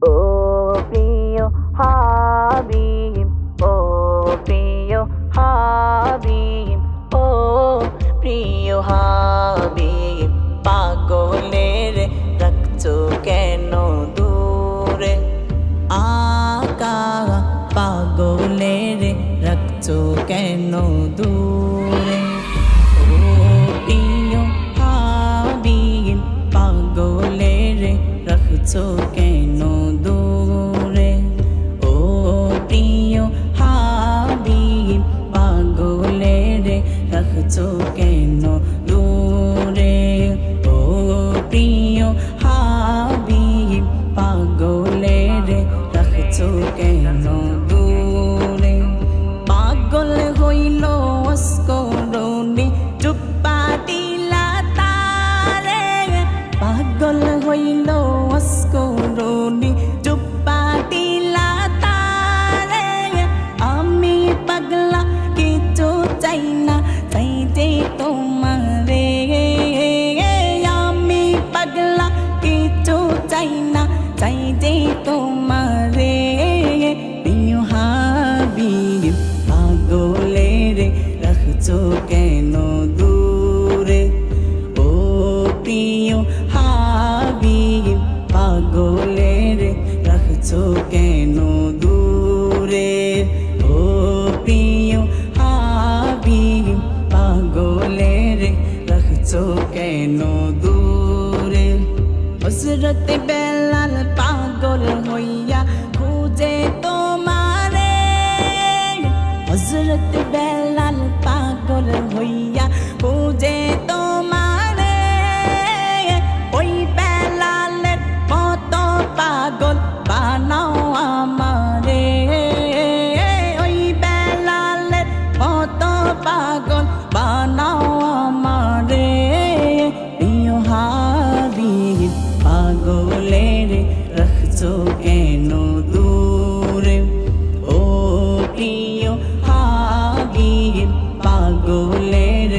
ও প্রিয় হাবিব, ও প্রিয় হাবিব, ও প্রিয় হাবিব, পাগলের রাখছো কেন দূরে? আকা পাগলের রাখছো কেন দূরে? ও প্রিয় হাবিব, পাগলের রাখছো কেন দূরে? ও প্রিয় হাবিব, পাগলের রাখছো কেন দূরে? ও প্রিয় হাবিব, পাগলের রাখছো কেন দূরে? পাগল হইল অস্করণে চুপ্পা দিলা তারে, পাগল হইল অস্করণে চুপ্পা দিলা তারে। আমি পাগলা কিছু চাই না, চাই যে তোমারে। আমি পাগলা কিছু চাই না, চাই যে তোমারে। প্রিয় হাবিব, পাগলের রাখছো কেন দূরে? ও প্রিয় হাবিব, পাগলের রাখছো কেন দূরে? ও প্রিয় হাবিব, পাগলের রাখছো কেন দূরে? হযরত বেলাল পাগল হইয়া খুঁজে তোমারে, হযরত বেলাল পাগল হইয়া খুঁজে তোমারে। ওই বেলালের মতো পাগল বানাও আমারে, ওই বেলালের মতো পাগল বানাও আমারে। প্রিয় হাবিব, পাগলের রাখছো কেন দূরে? ও প্রিয় হাবিব, পাগলের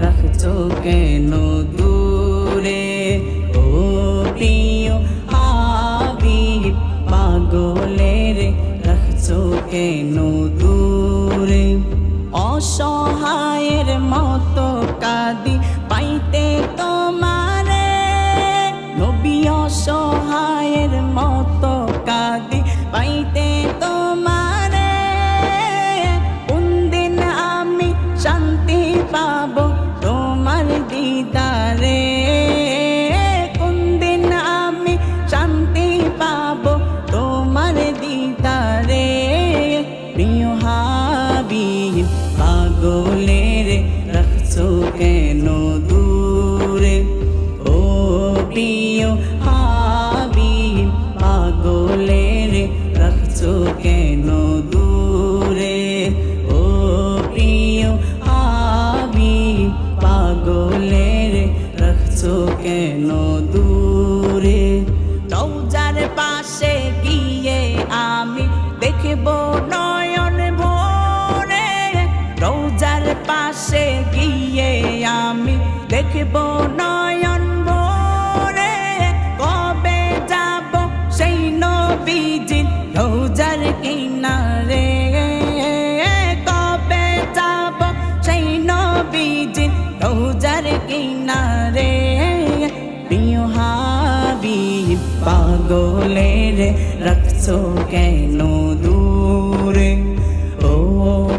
রাখছো কেন দূরে? ও প্রিয় হাবিব, পাগলের রাখছো কেন দূরে? অসহায়ের মতো কাঁদি পাইতে তোমারে, নবী অসহায়ের মতো কাঁদি পাইতে তোমারে। কোন দিন আমি শান্তি পাবো তোমার দিদারে? কোন দিন আমি শান্তি পাবো তোমার দিদারে? প্রিয় হাবিব, পাগলের রাখছো কেন দূরে? ও প্রিয় হাবিব, পাগলের রাখছো কেন দূরে? ও প্রিয় হাবিব, পাগলের রাখছো কেন দূরে? রওজার পাশে গিয়ে আমি দেখবো নয়ন ভরে, রওজার পাশে গিয়ে আমি দেখবো নয়ন ভরে। কবে যাব সেই নবীজির রওজার কিনারে? কবে যাব সেই নবীজির রওজার কিনারে? প্রিয় হাবিব, পাগলের রাখছো কেন দূরে? ও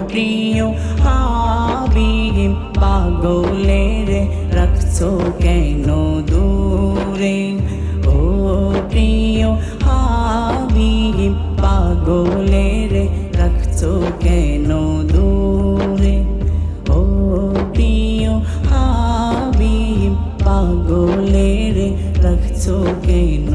প্রিয় হাবিব, পাগলের রাখছো কেন দূরে? ও প্রিয় হাবিব, পাগলের রাখছো কেন দূরে? ও প্রিয় হাবিব, পাগলের রাখছো কেন